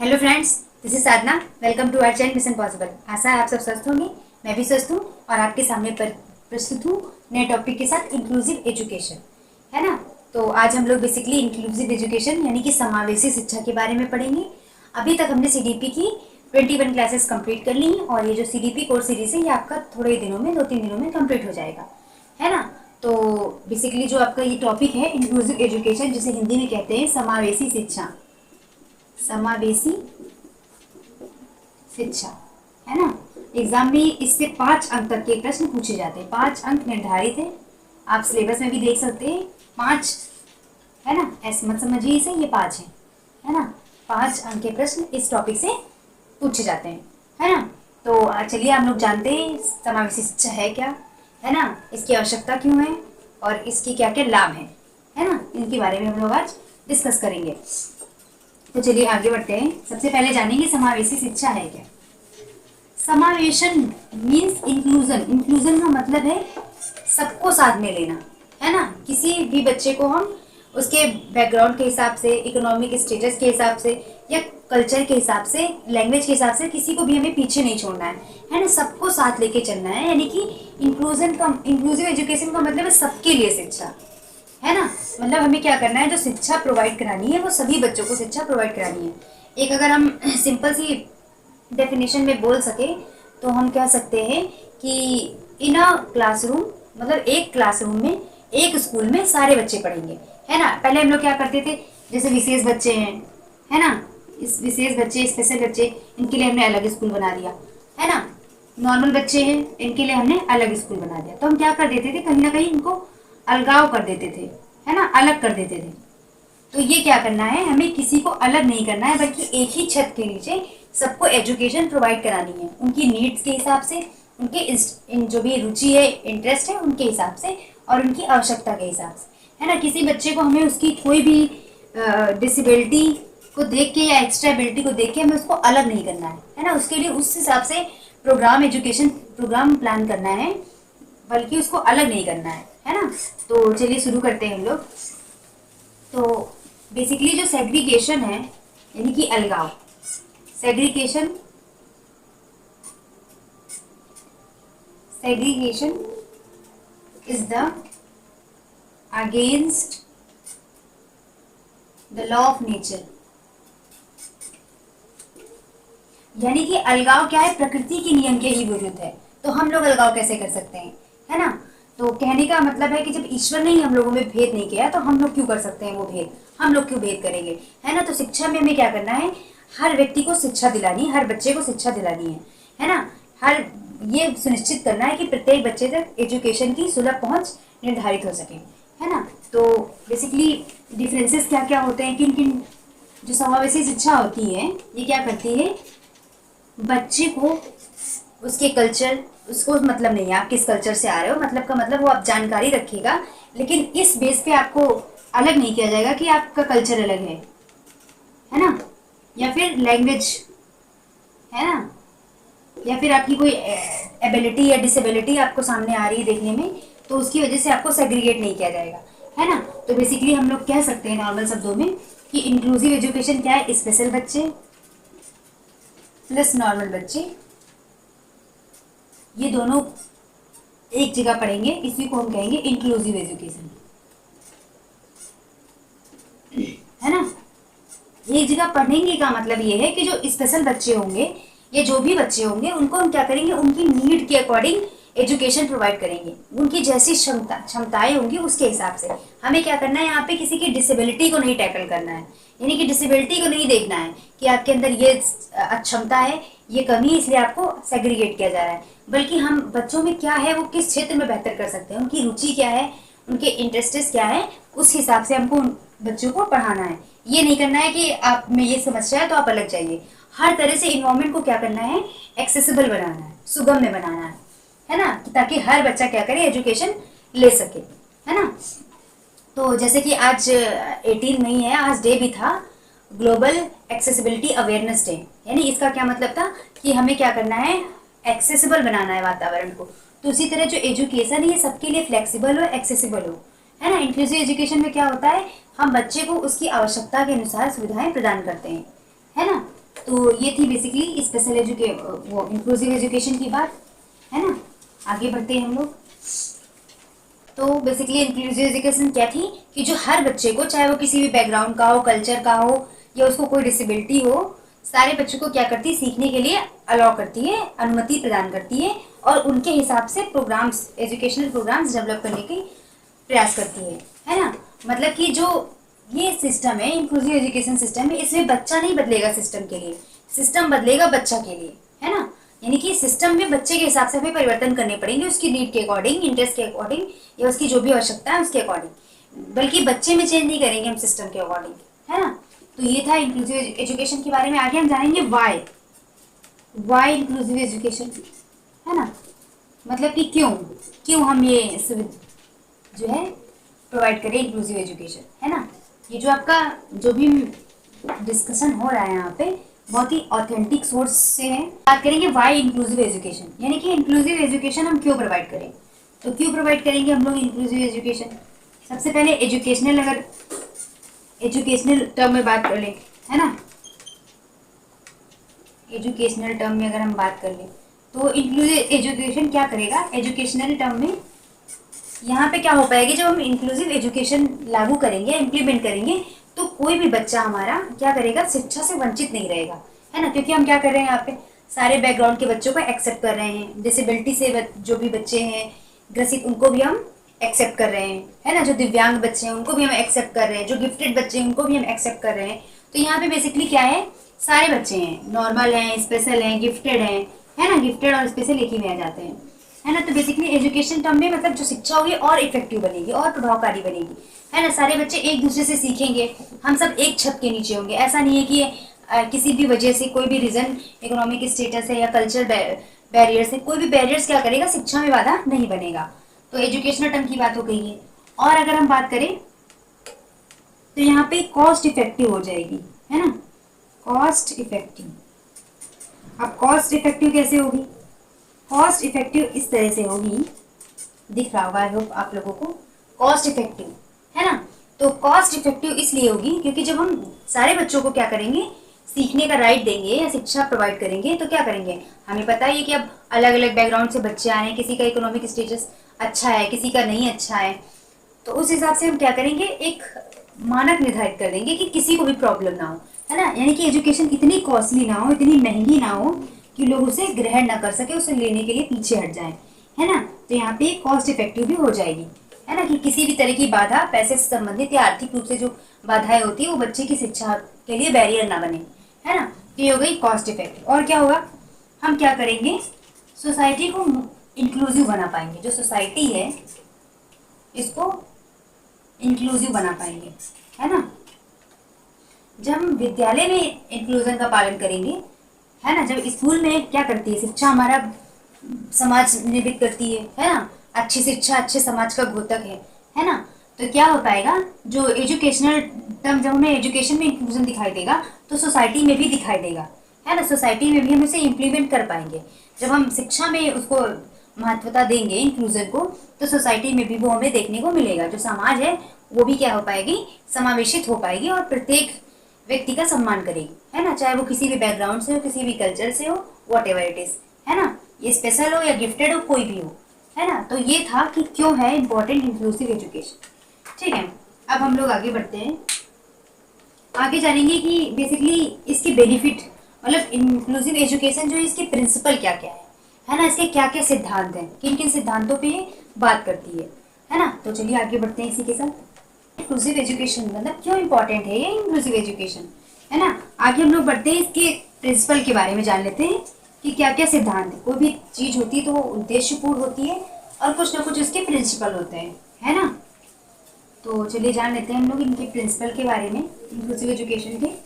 Hello friends, this is Sadhana. Welcome to our channel mission possible. आशा है आप सब स्वस्थ होंगे। मैं भी स्वस्थ हूँ और आपके सामने पर प्रस्तुत हूँ नए टॉपिक के साथ इंक्लूसिव एजुकेशन, है ना। तो आज हम लोग बेसिकली इंक्लूसिव एजुकेशन यानी कि समावेशी शिक्षा के बारे में पढ़ेंगे। अभी तक हमने सीडीपी की 21 क्लासेस कंप्लीट कर ली हैं और ये जो सीडीपी कोर्स सीरीज है ये आपका थोड़े दिनों में 2-3 दिनों में कंप्लीट हो जाएगा, है ना। तो बेसिकली जो आपका ये टॉपिक है इंक्लूसिव एजुकेशन, जिसे हिंदी में कहते हैं समावेशी शिक्षा, समावेशी शिक्षा, है ना। एग्जाम में इससे 5 अंक तक के प्रश्न पूछे जाते हैं। 5 अंक निर्धारित है, आप सिलेबस में भी देख सकते हैं। 5, है ना। ऐसे मत समझिए इसे, ये 5 है ना। 5 अंक के प्रश्न इस टॉपिक से पूछे जाते हैं, है ना। तो चलिए हम लोग जानते हैं समावेशी शिक्षा है क्या, है ना, इसकी आवश्यकता क्यों है और इसके क्या क्या लाभ हैं, है ना। इनके बारे में हम लोग आज डिस्कस करेंगे। तो चलिए आगे बढ़ते हैं। सबसे पहले जानेंगे समावेशी शिक्षा है क्या। समावेशन मीन्स इंक्लूजन। इंक्लूजन का मतलब है सबको साथ में लेना, है ना। किसी भी बच्चे को हम उसके बैकग्राउंड के हिसाब से, इकोनॉमिक स्टेटस के हिसाब से या कल्चर के हिसाब से, लैंग्वेज के हिसाब से किसी को भी हमें पीछे नहीं छोड़ना है ना। सबको साथ लेके चलना है। यानी कि इंक्लूजन का, इंक्लूसिव एजुकेशन का मतलब है सबके लिए शिक्षा, है ना। मतलब हमें क्या करना है, जो शिक्षा प्रोवाइड करानी है वो सभी बच्चों को शिक्षा प्रोवाइड करानी है। एक अगर हम सिंपल सी डेफिनेशन में बोल सके तो हम कह सकते हैं कि इन अ क्लासरूम, मतलब एक क्लासरूम में, एक स्कूल में सारे बच्चे पढ़ेंगे, है ना। पहले हम लोग क्या करते थे, जैसे विशेष बच्चे हैं, है ना, इस विशेष बच्चे, स्पेशल बच्चे, इनके लिए हमने अलग स्कूल बना दिया, है ना। नॉर्मल बच्चे हैं, इनके लिए हमने अलग स्कूल बना दिया। तो हम क्या कर देते थे, कहीं ना कहीं इनको अलगाव कर देते थे, है ना, अलग कर देते थे। तो ये क्या करना है, हमें किसी को अलग नहीं करना है, बल्कि एक ही छत के नीचे सबको एजुकेशन प्रोवाइड करानी है, उनकी नीड्स के हिसाब से, उनके इन जो भी रुचि है, इंटरेस्ट है, उनके हिसाब से और उनकी आवश्यकता के हिसाब से, है ना। किसी बच्चे को हमें उसकी कोई भी डिसेबिलिटी को देख के या एक्स्ट्रा एबिलिटी को देख के हमें उसको अलग नहीं करना है ना। उसके लिए उस हिसाब से प्रोग्राम, एजुकेशन प्रोग्राम प्लान करना है, बल्कि उसको अलग नहीं करना है ना। तो चलिए शुरू करते हैं हम लोग। तो बेसिकली जो सेग्रीगेशन है यानी कि अलगाव, segregation, segregation is the against the law of nature। यानी कि अलगाव क्या है, प्रकृति के नियम के ही विरुद्ध है। तो हम लोग अलगाव कैसे कर सकते हैं, है ना। तो कहने का मतलब है कि जब ईश्वर ने ही हम लोगों में भेद नहीं किया तो हम लोग क्यों कर सकते हैं वो भेद, हम लोग क्यों भेद करेंगे, है ना। तो शिक्षा में हमें क्या करना है, हर व्यक्ति को शिक्षा दिलानी है, हर बच्चे को शिक्षा दिलानी है ना। हर ये सुनिश्चित करना है कि प्रत्येक बच्चे तक एजुकेशन की सुलभ पहुंच निर्धारित हो सके, है ना। तो बेसिकली डिफरेंसेस क्या क्या होते हैं, किन किन जो समावेशी शिक्षा होती है ये क्या करती है, बच्चे को उसके कल्चर, उसको मतलब नहीं है आप किस कल्चर से आ रहे हो, मतलब का मतलब वो आप जानकारी रखेगा, लेकिन इस बेस पे आपको अलग नहीं किया जाएगा कि आपका कल्चर अलग है ना, या फिर लैंग्वेज, है ना, या फिर आपकी कोई एबिलिटी या डिसेबिलिटी आपको सामने आ रही है देखने में, तो उसकी वजह से आपको सेग्रीगेट नहीं किया जाएगा, है ना। तो बेसिकली हम लोग कह सकते हैं नॉर्मल शब्दों में कि इंक्लूसिव एजुकेशन क्या है, स्पेशल बच्चे प्लस नॉर्मल बच्चे, ये दोनों एक जगह पढ़ेंगे, इसी को हम कहेंगे इंक्लूसिव एजुकेशन, है ना। एक जगह पढ़ेंगे का मतलब ये है कि जो स्पेशल बच्चे होंगे या जो भी बच्चे होंगे उनको हम क्या करेंगे, उनकी नीड के अकॉर्डिंग एजुकेशन प्रोवाइड करेंगे, उनकी जैसी क्षमताएं होंगी उसके हिसाब से। हमें क्या करना है, यहाँ पे किसी की डिसेबिलिटी को नहीं टैकल करना है, यानी कि डिसेबिलिटी को नहीं देखना है कि आपके अंदर ये अक्षमता है, ये कमी है, इसलिए आपको सेग्रीगेट किया जा रहा है, बल्कि हम बच्चों में क्या है, वो किस क्षेत्र में बेहतर कर सकते हैं, उनकी रुचि क्या है, उनके इंटरेस्टेस क्या है, उस हिसाब से हमको उन बच्चों को पढ़ाना है। ये नहीं करना है कि आप में ये समस्या है तो आप अलग जाइए। हर तरह से इन्वायरमेंट को क्या करना है, एक्सेसिबल बनाना है, सुगम्य बनाना है ना, ताकि हर बच्चा क्या करे, एजुकेशन ले सके, है ना। तो जैसे कि आज 18 मई है, आज डे भी था ग्लोबल एक्सेसिबिलिटी अवेयरनेस डे, यानी इसका क्या मतलब था कि हमें क्या करना है, एक्सेसिबल बनाना है वातावरण को। तो उसी तरह जो एजुकेशन है ये सबके लिए फ्लेक्सिबल हो, एक्सेसिबल हो, है ना। इंक्लूसिव एजुकेशन में क्या होता है, हम बच्चे को उसकी आवश्यकता के अनुसार सुविधाएं प्रदान करते हैं, है ना। तो ये थी बेसिकली स्पेशल वो इंक्लूसिव एजुकेशन की बात, है ना। आगे बढ़ते हैं हम लोग। तो बेसिकली इंक्लूसिव एजुकेशन क्या थी कि जो हर बच्चे को, चाहे वो किसी भी बैकग्राउंड का हो, कल्चर का हो, या उसको कोई डिसेबिलिटी हो, सारे बच्चों को क्या करती है, सीखने के लिए अलाउ करती है, अनुमति प्रदान करती है, और उनके हिसाब से प्रोग्राम्स, एजुकेशनल प्रोग्राम्स डेवलप करने की प्रयास करती है ना। मतलब कि जो ये सिस्टम है, इंक्लूसिव एजुकेशन सिस्टम है, इसमें बच्चा नहीं बदलेगा सिस्टम के लिए, सिस्टम बदलेगा बच्चा के लिए, है ना। यानी कि सिस्टम में बच्चे के हिसाब से हमें परिवर्तन करने पड़ेंगे, उसकी नीड के अकॉर्डिंग, इंटरेस्ट के अकॉर्डिंग, या उसकी जो भी आवश्यकता है उसके अकॉर्डिंग, बल्कि बच्चे में चेंज नहीं करेंगे हम सिस्टम के अकॉर्डिंग, है ना। तो ये था इंक्लूसिव एजुकेशन के बारे में। आगे हम जानेंगे वाई इंक्लूसिव एजुकेशन, है ना। मतलब कि क्यों क्यों हम ये जो है प्रोवाइड करें इंक्लूसिव एजुकेशन, है ना। ये जो आपका जो भी डिस्कशन हो रहा है यहाँ पे बहुत ही ऑथेंटिक सोर्स से है। बात करेंगे वाई इंक्लूसिव एजुकेशन, यानी कि इंक्लूसिव एजुकेशन हम क्यों प्रोवाइड करें। तो क्यों प्रोवाइड करेंगे हम लोग इंक्लूसिव एजुकेशन। सबसे पहले एजुकेशनल, अगर एजुकेशनल टर्म में बात कर लें, है ना, एजुकेशनल टर्म में अगर हम बात कर लें तो इंक्लूसिव एजुकेशन क्या करेगा। एजुकेशनल टर्म में यहाँ पे क्या हो पाएगी, जब हम इंक्लूसिव एजुकेशन लागू करेंगे, इम्प्लीमेंट करेंगे, तो कोई भी बच्चा हमारा क्या करेगा, शिक्षा से वंचित नहीं रहेगा, है ना। क्योंकि हम क्या कर रहे हैं यहाँ पे, सारे बैकग्राउंड के बच्चों को एक्सेप्ट कर रहे हैं, डिसेबिलिटी से जो भी बच्चे हैं ग्रसित, उनको भी हम एक्सेप्ट कर रहे हैं, है ना। जो दिव्यांग बच्चे हैं उनको भी हम एक्सेप्ट कर रहे हैं, जो गिफ्टेड बच्चे हैं उनको भी हम एक्सेप्ट कर रहे हैं। तो यहाँ पे बेसिकली क्या है, सारे बच्चे हैं, नॉर्मल हैं, स्पेशल हैं, गिफ्टेड हैं, है ना। गिफ्टेड और स्पेशल एक ही में आ जाते हैं, है ना। तो बेसिकली एजुकेशन टर्म में मतलब जो शिक्षा होगी और इफेक्टिव बनेगी और प्रभावकारी बनेगी, है ना। सारे बच्चे एक दूसरे से सीखेंगे, हम सब एक छत के नीचे होंगे। ऐसा नहीं है कि किसी भी वजह से, कोई भी रीजन, इकोनॉमिक स्टेटस है या कल्चर बैरियर से, कोई भी बैरियर्स क्या करेगा, शिक्षा में बाधा नहीं बनेगा। तो एजुकेशनल टर्म की बात हो गई है। और अगर हम बात करें तो यहाँ पे कॉस्ट इफेक्टिव हो जाएगी, है ना, कॉस्ट इफेक्टिव। अब कॉस्ट इफेक्टिव कैसे होगी, कॉस्ट इफेक्टिव इस तरह से होगी, दिख रहा होगा आई होप आप लोगों को, कॉस्ट इफेक्टिव, है ना। तो कॉस्ट इफेक्टिव इसलिए होगी क्योंकि जब हम सारे बच्चों को क्या करेंगे, सीखने का राइट देंगे या शिक्षा प्रोवाइड करेंगे, तो क्या करेंगे, हमें पता है कि अब अलग अलग बैकग्राउंड से बच्चे आए हैं, किसी का इकोनॉमिक स्टेटस अच्छा है, किसी का नहीं अच्छा है, तो उस हिसाब से हम क्या करेंगे, एक मानक निर्धारित कर देंगे कि किसी को भी प्रॉब्लम ना हो, है ना। यानी कि एजुकेशन इतनी कॉस्टली ना हो, इतनी महंगी ना हो कि लोग उसे ग्रहण ना कर सके, उसे लेने के लिए पीछे हट जाए, है ना। तो यहाँ पे कॉस्ट इफेक्टिव भी हो जाएगी, है ना, कि किसी भी तरह की बाधा, पैसे से संबंधित या आर्थिक रूप से जो बाधाएं होती है वो बच्चे की शिक्षा के लिए बैरियर ना बने, है ना। तो ये हो गई कॉस्ट इफेक्टिव। और क्या होगा, हम क्या करेंगे, सोसाइटी को इंक्लूसिव बना पाएंगे, जो सोसाइटी है इसको इंक्लूसिव बना पाएंगे, है ना। जब हम विद्यालय में इंक्लूजन का पालन करेंगे, है ना, जब स्कूल में क्या करती है, शिक्षा हमारा समाज निर्मित करती है ना। अच्छी शिक्षा अच्छे समाज का घोतक है ना। तो क्या हो पाएगा, जो एजुकेशनल टर्म, जब हमें एजुकेशन में इंक्लूजन दिखाई देगा तो सोसाइटी में भी दिखाई देगा, है ना। सोसाइटी में भी हम इसे इम्प्लीमेंट कर पाएंगे। जब हम शिक्षा में उसको महत्वता देंगे इंक्लूजन को, तो सोसाइटी में भी वो हमें देखने को मिलेगा। जो समाज है वो भी क्या हो पाएगी, समावेशित हो पाएगी और प्रत्येक व्यक्ति का सम्मान करेगी, है ना। चाहे वो किसी भी बैकग्राउंड से हो, किसी भी कल्चर से हो, वॉट एवर इट इज, है ना। ये स्पेशल हो या गिफ्टेड हो, कोई भी हो, है ना। तो ये था कि क्यों है इंपॉर्टेंट इंक्लूसिव एजुकेशन। ठीक है, अब हम लोग आगे बढ़ते हैं। आगे जानेंगे कि बेसिकली इसके बेनिफिट, मतलब इंक्लूसिव एजुकेशन जो है इसके प्रिंसिपल क्या क्या है ना, इसके क्या क्या सिद्धांत हैं, किन किन सिद्धांतों पे ये बात करती है ना। तो चलिए आगे बढ़ते हैं इसी के साथ। इंक्लूसिव एजुकेशन मतलब क्यों इंपॉर्टेंट है ये इंक्लूसिव एजुकेशन, है ना। आगे हम लोग बढ़ते हैं, इसके प्रिंसिपल के बारे में जान लेते हैं कि क्या क्या सिद्धांत है। कोई भी चीज होती है तो वो उद्देश्यपूर्ण होती है और कुछ ना कुछ इसके प्रिंसिपल होते हैं, है ना। तो चलिए जान लेते हैं हम लोग इनके प्रिंसिपल के बारे में, इंक्लूसिव एजुकेशन के।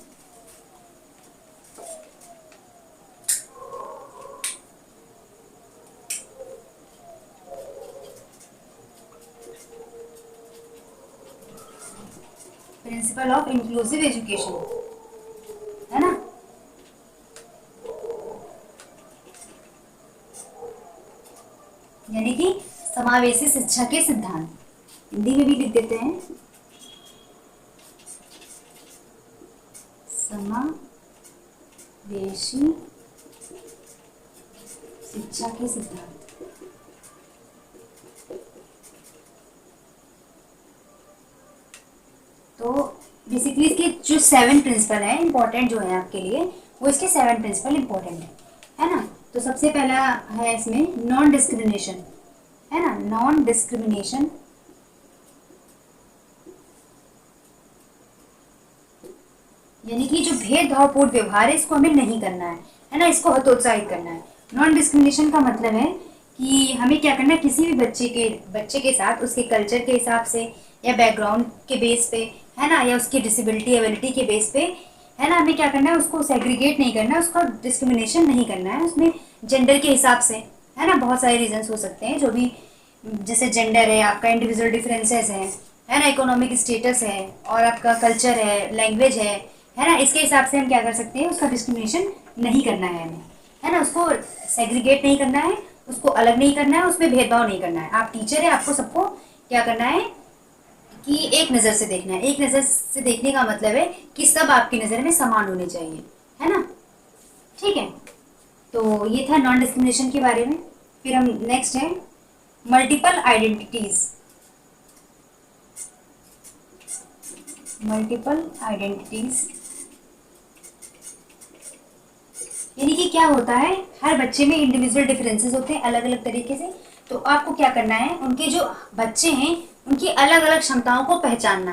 प्रिंसिपल ऑफ इंक्लूसिव एजुकेशन, है ना। यानी कि समावेशी शिक्षा के सिद्धांत, हिंदी में भी लिख देते हैं, देशी शिक्षा के सिद्धांत। तो बेसिकली इसके जो 7 प्रिंसिपल हैं इंपॉर्टेंट जो है आपके लिए, वो इसके 7 प्रिंसिपल इंपॉर्टेंट है ना। तो सबसे पहला है इसमें नॉन डिस्क्रिमिनेशन, है ना, नॉन डिस्क्रिमिनेशन। यानी कि जो भेदभावपूर्ण व्यवहार है इसको हमें नहीं करना है ना, इसको हतोत्साहित करना है। नॉन डिस्क्रिमिनेशन का मतलब है कि हमें क्या करना है, किसी भी बच्चे के साथ उसके कल्चर के हिसाब से या बैकग्राउंड के बेस पे, है ना, या उसकी डिसेबिलिटी एबिलिटी के बेस पे, है ना, हमें क्या करना है, उसको सेग्रीगेट नहीं करना है, उसका डिस्क्रिमिनेशन नहीं करना है उसमें जेंडर के हिसाब से, है ना। बहुत सारे रीजंस हो सकते हैं जो भी, जैसे जेंडर है, आपका इंडिविजुअल डिफरेंसेस है ना, इकोनॉमिक स्टेटस है, और आपका कल्चर है, लैंग्वेज है ना, इसके हिसाब से हम क्या कर सकते हैं, उसका डिस्क्रिमिनेशन नहीं करना है हमें, है ना, उसको सेग्रीगेट नहीं करना है, उसको अलग नहीं करना है, उसमें भेदभाव नहीं करना है। आप टीचर है, आपको सबको क्या करना है कि एक नज़र से देखना है। एक नज़र से देखने का मतलब है कि सब आपकी नज़र में समान होने चाहिए, है ना, ठीक है। तो ये था नॉन डिस्क्रिमिनेशन के बारे में। फिर हम नेक्स्ट है मल्टीपल आइडेंटिटीज। मल्टीपल आइडेंटिटीज यानी कि क्या होता है, हर बच्चे में इंडिविजुअल डिफरेंसेस होते हैं अलग अलग तरीके से। तो आपको क्या करना है, उनके जो बच्चे हैं उनकी अलग अलग क्षमताओं को पहचानना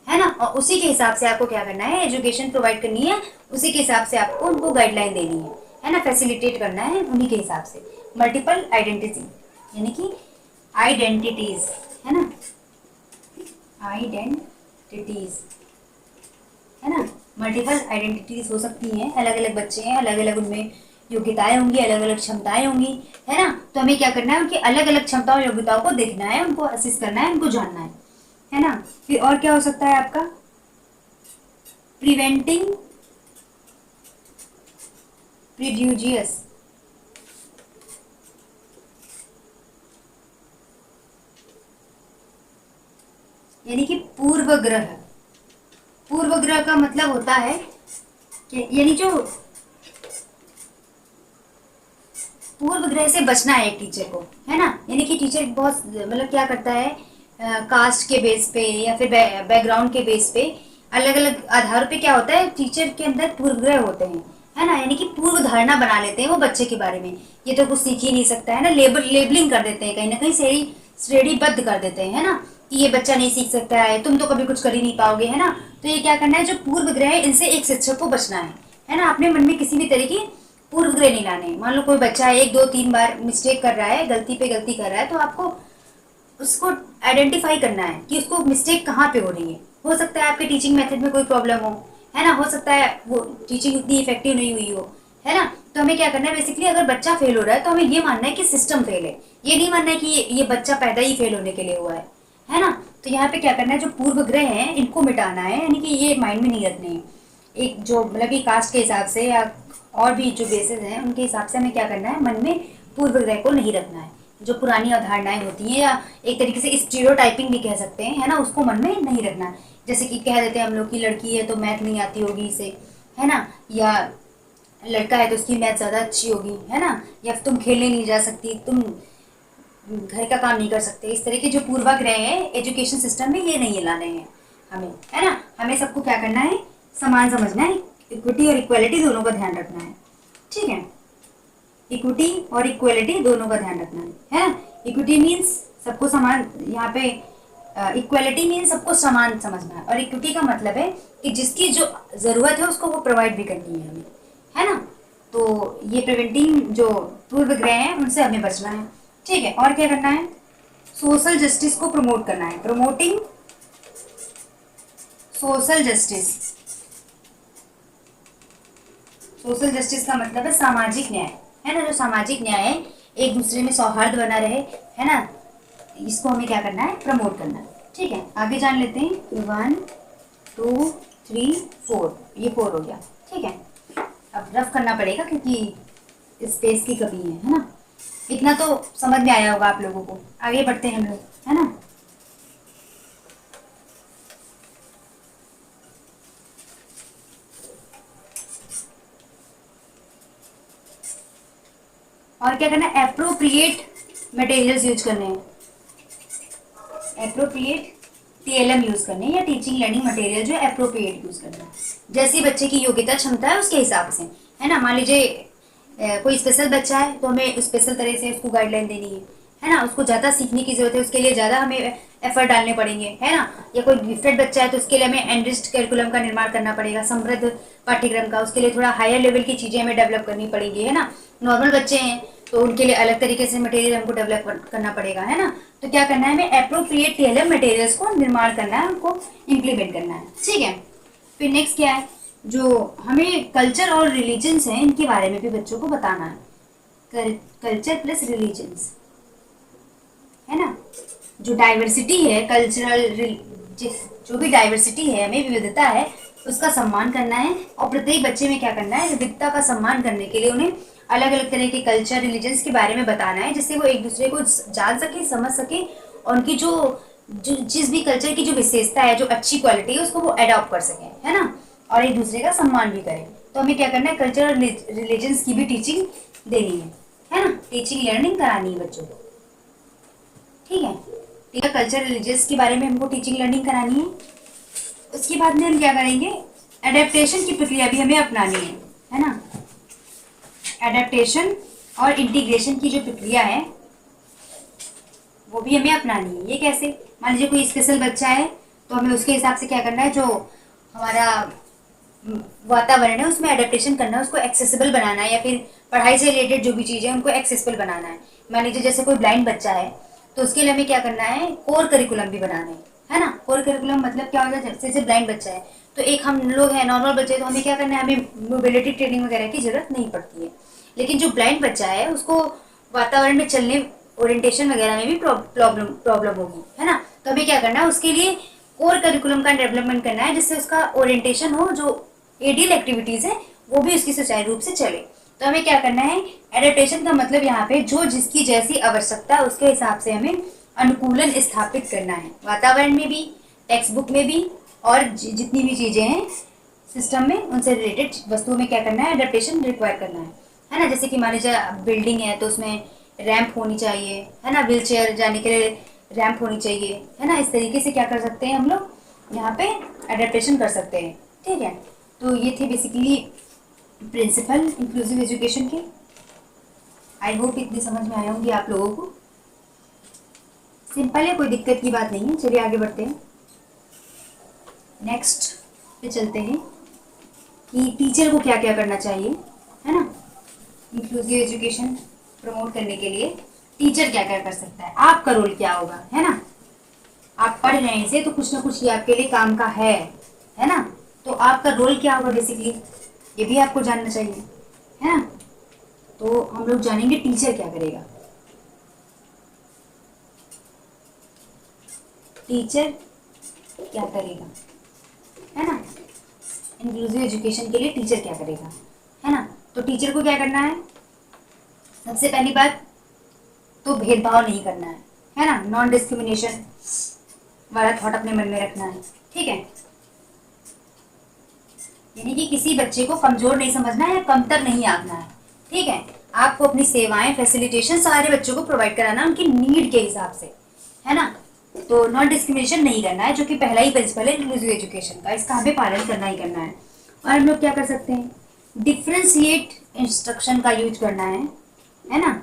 है ना, और उसी के हिसाब से आपको क्या करना है, एजुकेशन प्रोवाइड करनी है, उसी के हिसाब से आपको उनको गाइडलाइन देनी है ना, फैसिलिटेट करना है उन्हीं के हिसाब से। मल्टीपल आइडेंटिटी यानी कि आइडेंटिटीज, है ना, आइडेंटिटीज, है ना, मल्टीपल आइडेंटिटीज हो सकती हैं, अलग अलग बच्चे हैं, अलग अलग उनमें योग्यताएं होंगी, अलग अलग क्षमताएं होंगी, है ना। तो हमें क्या करना है, उनकी अलग अलग क्षमताओं योग्यताओं को देखना है, उनको असिस करना है, उनको जानना है ना। फिर और क्या हो सकता है आपका, प्रिवेंटिंग प्रिड्यूजियस, यानी कि पूर्वग्रह। पूर्वग्रह का मतलब होता है कि यानी जो पूर्व ग्रह से बचना है एक टीचर को, है ना। यानी कि टीचर बहुत मतलब क्या करता है, कास्ट के बेस पे या फिर बैकग्राउंड के बेस पे, अलग अलग आधार पे क्या होता है, टीचर के अंदर पूर्व ग्रह होते हैं, है ना। यानी कि पूर्व धारणा बना लेते हैं वो बच्चे के बारे में, ये तो कुछ सीख ही नहीं सकता, है ना, लेबलिंग कर देते हैं, कहीं ना कहीं श्रेणीबद्ध कर देते हैं, है ना, कि ये बच्चा नहीं सीख सकता है, तुम तो कभी कुछ कर ही नहीं पाओगे, है ना। तो ये क्या करना है, जो पूर्व ग्रह है इनसे एक शिक्षक को बचना है ना। अपने मन में किसी भी तरह की पूर्व ग्रह नहीं लाने। मान लो कोई बच्चा एक दो तीन बार मिस्टेक कर रहा है, गलती पे गलती कर रहा है, तो आपको उसको आइडेंटिफाई करना है कि उसको मिस्टेक कहाँ पे हो रही है। हो सकता है आपके टीचिंग मेथड में कोई प्रॉब्लम हो, है ना, हो सकता है वो टीचिंग उतनी इफेक्टिव नहीं हुई हो, है ना। तो हमें क्या करना है, बेसिकली अगर बच्चा फेल हो रहा है तो हमें ये मानना है कि सिस्टम फेल है, ये नहीं मानना है कि ये बच्चा पैदा ही फेल होने के लिए हुआ है ना। तो यहाँ पे क्या करना है, जो पूर्व ग्रह हैं इनको मिटाना है, यानी कि ये माइंड में नहीं रखने हैं। एक जो मतलब कि कास्ट के हिसाब से या और भी जो बेसिस हैं उनके हिसाब से हमें क्या करना है, मन में पूर्व ग्रह को नहीं रखना है। जो पुरानी अवधारणाएं होती हैं या एक तरीके से स्टीरियोटाइपिंग भी कह सकते हैं, है ना, उसको मन में नहीं रखना है। जैसे कि कह देते हैं हम लोग की लड़की है तो मैथ नहीं आती होगी इसे, है ना, या लड़का है तो उसकी मैथ ज़्यादा अच्छी होगी, है ना, या तुम खेलने नहीं जा सकती, तुम घर का काम नहीं कर सकते। इस तरह के जो पूर्वाग्रह हैं एजुकेशन सिस्टम में ये नहीं लाने हैं हमें, है ना। हमें सबको क्या करना है, समान समझना है, इक्विटी और इक्वालिटी दोनों का ध्यान रखना है, ठीक है। इक्विटी और इक्वालिटी दोनों का ध्यान रखना है ना। इक्विटी मीन्स सबको समान, यहाँ पे इक्वालिटी मीन्स सबको समान समझना है, और इक्विटी का मतलब है कि जिसकी जो ज़रूरत है उसको वो प्रोवाइड भी करनी है हमें, है ना। तो ये प्रिवेंटिंग जो पूर्व ग्रह हैं उनसे हमें बचना है, ठीक है। और क्या करना है, सोशल जस्टिस को प्रमोट करना है, promoting social justice. Social justice का मतलब है सामाजिक न्याय, है ना। जो सामाजिक न्याय है, एक दूसरे में सौहार्द बना रहे, है ना, इसको हमें क्या करना है, प्रमोट करना है, ठीक है। आगे जान लेते हैं, 1 2 3 4, ये 4 हो गया, ठीक है। अब रफ करना पड़ेगा क्योंकि स्पेस की कमी है ना। इतना तो समझ में आया होगा आप लोगों को। आगे बढ़ते हैं हम लोग, है ना। और क्या करना है, एप्रोप्रिएट मटेरियल्स यूज करने हैं, एप्रोप्रिएट टीएलएम यूज करने हैं, या टीचिंग लर्निंग मटेरियल जो है एप्रोप्रिएट यूज करना है, जैसी बच्चे की योग्यता क्षमता है उसके हिसाब से, है ना। मान लीजिए कोई स्पेशल बच्चा है तो हमें स्पेशल तरह से उसको गाइडलाइन देनी है ना। उसको ज़्यादा सीखने की जरूरत है, उसके लिए ज़्यादा हमें एफर्ट डालने पड़ेंगे, है ना। या कोई गिफ्टेड बच्चा है तो उसके लिए हमें एनरिच्ड करिकुलम का निर्माण करना पड़ेगा, समृद्ध पाठ्यक्रम का, उसके लिए थोड़ा हायर लेवल की चीज़ें हमें डेवलप करनी पड़ेगी, है ना। नॉर्मल बच्चे हैं तो उनके लिए अलग तरीके से मटेरियल हमको डेवलप करना पड़ेगा, है ना। तो क्या करना है, हमें एप्रोप्रिएट टीएलएम मटेरियल्स को निर्माण करना है, उनको इम्प्लीमेंट करना है, ठीक है। फिर नेक्स्ट क्या है, जो हमें कल्चर और रिलीजन्स हैं इनके बारे में भी बच्चों को बताना है। कल्चर प्लस रिलीजन्स, है ना। जो डाइवर्सिटी है कल्चरल, जो भी डाइवर्सिटी है, हमें विविधता है उसका सम्मान करना है। और प्रत्येक बच्चे में क्या करना है, विविधता का सम्मान करने के लिए उन्हें अलग अलग तरह के कल्चर रिलीजन्स के बारे में बताना है, जिससे वो एक दूसरे को जान सके, समझ सके, और उनकी जो जिस भी कल्चर की जो विशेषता है, जो अच्छी क्वालिटी है, उसको वो अडॉप्ट कर सकें, है ना। और एक दूसरे का सम्मान भी करें। तो हमें क्या करना है, कल्चर और रिलीजन्स की भी टीचिंग देनी है ना। टीचिंग लर्निंग करानी है बच्चों को, ठीक है। ठीक है, कल्चर रिलीजियस के बारे में हमको टीचिंग लर्निंग करानी है। उसके बाद में हम क्या करेंगे, एडेप्टेशन की प्रक्रिया भी हमें अपनानी है ना। एडेप्टेशन और इंटीग्रेशन की जो प्रक्रिया है वो भी हमें अपनानी है। ये कैसे, मान लीजिए कोई स्पेशल बच्चा है तो हमें उसके हिसाब से क्या करना है, जो हमारा वातावरण है उसमें एडेप्टेशन करना है, उसको एक्सेसिबल बनाना है, या फिर पढ़ाई से रिलेटेड जो भी चीज़ है उनको एक्सेसिबल बनाना है। मान लीजिए जैसे कोई ब्लाइंड बच्चा है तो उसके लिए हमें क्या करना है, कोर करिकुलम भी बनाना है ना। कोर करिकुलम मतलब क्या होता है, जैसे ब्लाइंड बच्चा है तो एक हम लोग हैं नॉर्मल बच्चे, तो हमें क्या करना है, हमें मोबिलिटी ट्रेनिंग वगैरह की जरूरत नहीं पड़ती है। लेकिन जो ब्लाइंड बच्चा है उसको वातावरण में चलने, ओरिएंटेशन वगैरह में भी प्रॉब्लम होगी, है ना। तो हमें क्या करना है, उसके लिए कोर करिकुलम का डेवलपमेंट करना है, जिससे उसका ओरिएंटेशन हो, जो एडियल एक्टिविटीज़ है वो भी उसकी सुचारू रूप से चले। तो हमें क्या करना है, एडेप्टेशन का मतलब यहाँ पे जो जिसकी जैसी आवश्यकता है उसके हिसाब से हमें अनुकूलन स्थापित करना है, वातावरण में भी, टेक्स्ट बुक में भी, और जितनी भी चीज़ें हैं सिस्टम में उनसे रिलेटेड वस्तुओं में क्या करना है, एडेप्टेशन रिक्वायर करना है ना। जैसे कि मान लीजिए बिल्डिंग है तो उसमें रैंप होनी चाहिए, है ना, व्हील चेयर जाने के लिए रैंप होनी चाहिए, है ना। इस तरीके से क्या कर सकते हैं हम लोग यहाँ पे एडेप्टेशन कर सकते हैं, ठीक है। तो ये थे बेसिकली प्रिंसिपल इंक्लूसिव एजुकेशन के। आई होप इतनी समझ में आया होंगी आप लोगों को। सिंपल है, कोई दिक्कत की बात नहीं है। चलिए आगे बढ़ते हैं, नेक्स्ट पे चलते हैं कि टीचर को क्या क्या करना चाहिए, है ना। इंक्लूसिव एजुकेशन प्रमोट करने के लिए टीचर क्या क्या कर सकता है, आपका रोल क्या होगा, है ना। आप पढ़ रहे हैं इसे तो कुछ ना कुछ ये आपके लिए काम का है ना। तो आपका रोल क्या होगा बेसिकली, ये भी आपको जानना चाहिए, है ना। तो हम लोग जानेंगे टीचर क्या करेगा। टीचर क्या करेगा, है ना। इंक्लूसिव एजुकेशन के लिए टीचर क्या करेगा, है ना। तो टीचर को क्या करना है, सबसे पहली बात तो भेदभाव नहीं करना है ना। नॉन डिस्क्रिमिनेशन वाला थॉट अपने मन में रखना है, ठीक है। यानी कि किसी बच्चे को कमजोर नहीं समझना है या कमतर नहीं आंकना है, ठीक है। आपको अपनी सेवाएं, फैसिलिटेशन सारे बच्चों को प्रोवाइड कराना उनकी नीड के हिसाब से, है ना। तो नॉन डिस्क्रिमिनेशन नहीं करना है, जो कि पहला ही प्रिंसिपल है इंक्लूसिव एजुकेशन का, इसका हमें पालन करना ही करना है। और हम लोग क्या कर सकते हैं, डिफ्रेंशिएट इंस्ट्रक्शन का यूज करना है ना।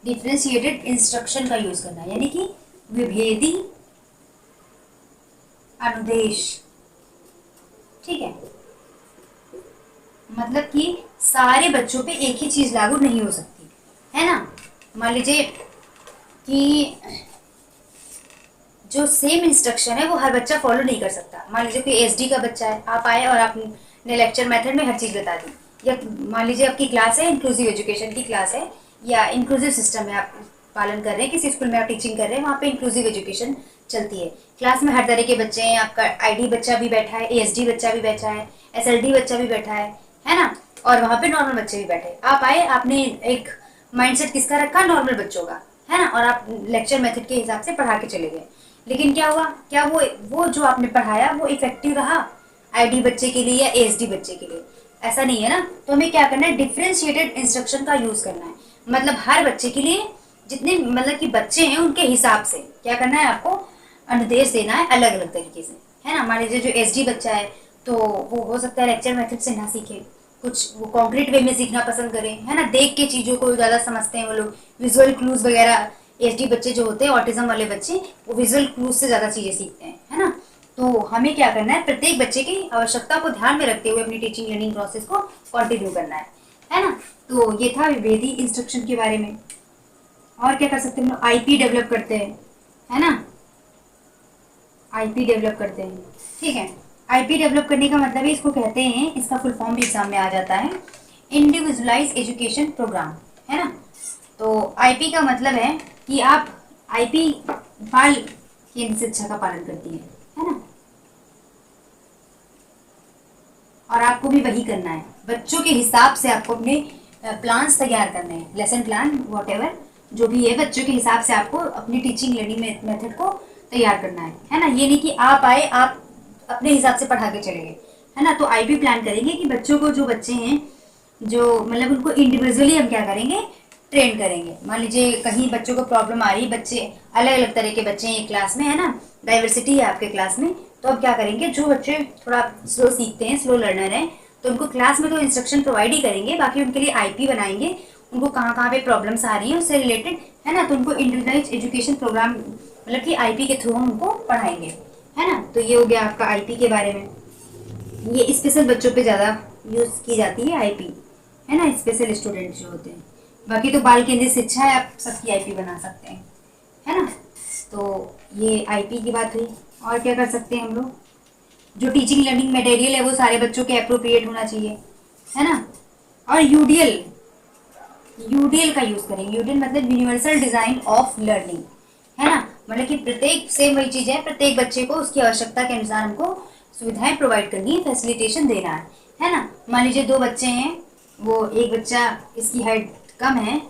डिफ्रेंशिएटेड इंस्ट्रक्शन का यूज करना है, यानी कि विभेदी अनुदेश, ठीक है। मतलब कि सारे बच्चों पे एक ही चीज लागू नहीं हो सकती, है ना। मान लीजिए कि जो सेम इंस्ट्रक्शन है वो हर बच्चा फॉलो नहीं कर सकता। मान लीजिए कोई एसडी का बच्चा है, आप आए और आपने लेक्चर मेथड में हर चीज़ बता दी, या मान लीजिए आपकी क्लास है, इंक्लूसिव एजुकेशन की क्लास है, या इंक्लूसिव सिस्टम है, आप पालन कर रहे हैं, किसी स्कूल में आप टीचिंग कर रहे हैं, वहाँ पे इंक्लूसिव एजुकेशन चलती है। क्लास में हर तरह के बच्चे हैं, आपका आईडी बच्चा भी बैठा है, एएसडी बच्चा भी बैठा है, एसएलडी बच्चा भी बैठा है ना। और वहाँ पे नॉर्मल बच्चे भी बैठे। आप आए, आपने एक माइंडसेट किसका रखा, नॉर्मल बच्चों का, है ना। और आप लेक्चर मेथड के हिसाब से पढ़ा के चले गए। लेकिन क्या हुआ, क्या वो जो आपने पढ़ाया वो इफेक्टिव रहा आईडी बच्चे के लिए या एएसडी बच्चे के लिए? ऐसा नहीं है ना, तो हमें क्या करना है, डिफरेंशिएटेड इंस्ट्रक्शन का यूज करना है। मतलब हर बच्चे के लिए जितने मतलब कि बच्चे हैं उनके हिसाब से क्या करना है, आपको अनुदेश देना है अलग अलग तरीके से, है ना। मान लीजिए जो एसडी बच्चा है तो वो हो सकता है लेक्चर मेथड से ना सीखे, कुछ वो कॉन्क्रीट वे में सीखना पसंद करें, है ना, देख के चीज़ों को ज़्यादा समझते हैं वो लोग, विजुअल क्लूज वगैरह। एसडी बच्चे जो होते हैं, ऑटिज्म वाले बच्चे, वो विजुअल क्लूज से ज़्यादा चीज़ें सीखते हैं, है ना। तो हमें क्या करना है, प्रत्येक बच्चे की आवश्यकता को ध्यान में रखते हुए अपनी टीचिंग लर्निंग प्रोसेस को कंटिन्यू करना है ना। तो ये था विभेदी इंस्ट्रक्शन के बारे में। और क्या कर सकते हैं हम लोग, आईपी डेवलप करते हैं, है ना, आईपी डेवलप करते हैं, ठीक है। आईपी डेवलप करने का मतलब है, इसको कहते हैं, इसका फुल फॉर्म भी एग्जाम में आ जाता है, इंडिविजुअलाइज एजुकेशन प्रोग्राम, है ना। तो आईपी का मतलब है कि आप आईपी बाल केंद्र शिक्षा का पालन करती है ना, और आपको भी वही करना है, बच्चों के हिसाब से आपको अपने प्लान्स तैयार करने हैं, लेसन प्लान वॉट जो भी है, बच्चों के हिसाब से आपको अपनी टीचिंग लर्निंग मेथड को तैयार करना है ना। ये नहीं कि आप आए आप अपने हिसाब से पढ़ा के चले गए, है ना। तो आईपी प्लान करेंगे कि बच्चों को, जो बच्चे हैं जो मतलब उनको इंडिविजुअली हम क्या करेंगे, ट्रेन करेंगे। मान लीजिए कहीं बच्चों को प्रॉब्लम आ रही है, बच्चे अलग अलग तरह के बच्चे हैं एक क्लास में, है ना, डाइवर्सिटी है आपके क्लास में, तो अब क्या करेंगे, जो बच्चे थोड़ा स्लो सीखते हैं, स्लो लर्नर हैं, तो उनको क्लास में तो इंस्ट्रक्शन प्रोवाइड ही करेंगे, बाकी उनके लिए आईपी बनाएंगे, उनको कहाँ कहाँ पे प्रॉब्लम्स आ रही हैं उससे रिलेटेड, है ना। तो उनको इंडिविजुअलाइज एजुकेशन प्रोग्राम मतलब कि आईपी के थ्रू हम उनको पढ़ाएंगे, है ना। तो ये हो गया आपका आईपी के बारे में। ये स्पेशल बच्चों पे ज़्यादा यूज़ की जाती है आईपी, है ना, स्पेशल स्टूडेंट जो होते हैं। बाकी तो बाल केंद्रित शिक्षा है, आप सबकी आईपी बना सकते हैं, है ना। तो ये आईपी की बात हुई। और क्या कर सकते हैं हम लोग, जो टीचिंग लर्निंग मटेरियल है वो सारे बच्चों के अप्रोप्रिएट होना चाहिए, है ना। और यूडीएल, यूडीएल का यूज़ करेंगे। यूडीएल मतलब यूनिवर्सल डिज़ाइन ऑफ लर्निंग, है ना। मतलब कि प्रत्येक सेम वही चीज़ है, प्रत्येक बच्चे को उसकी आवश्यकता के अनुसार हमको सुविधाएं प्रोवाइड करनी है, फैसिलिटेशन देना है ना। मान लीजिए दो बच्चे हैं, वो एक बच्चा इसकी हाइट कम है,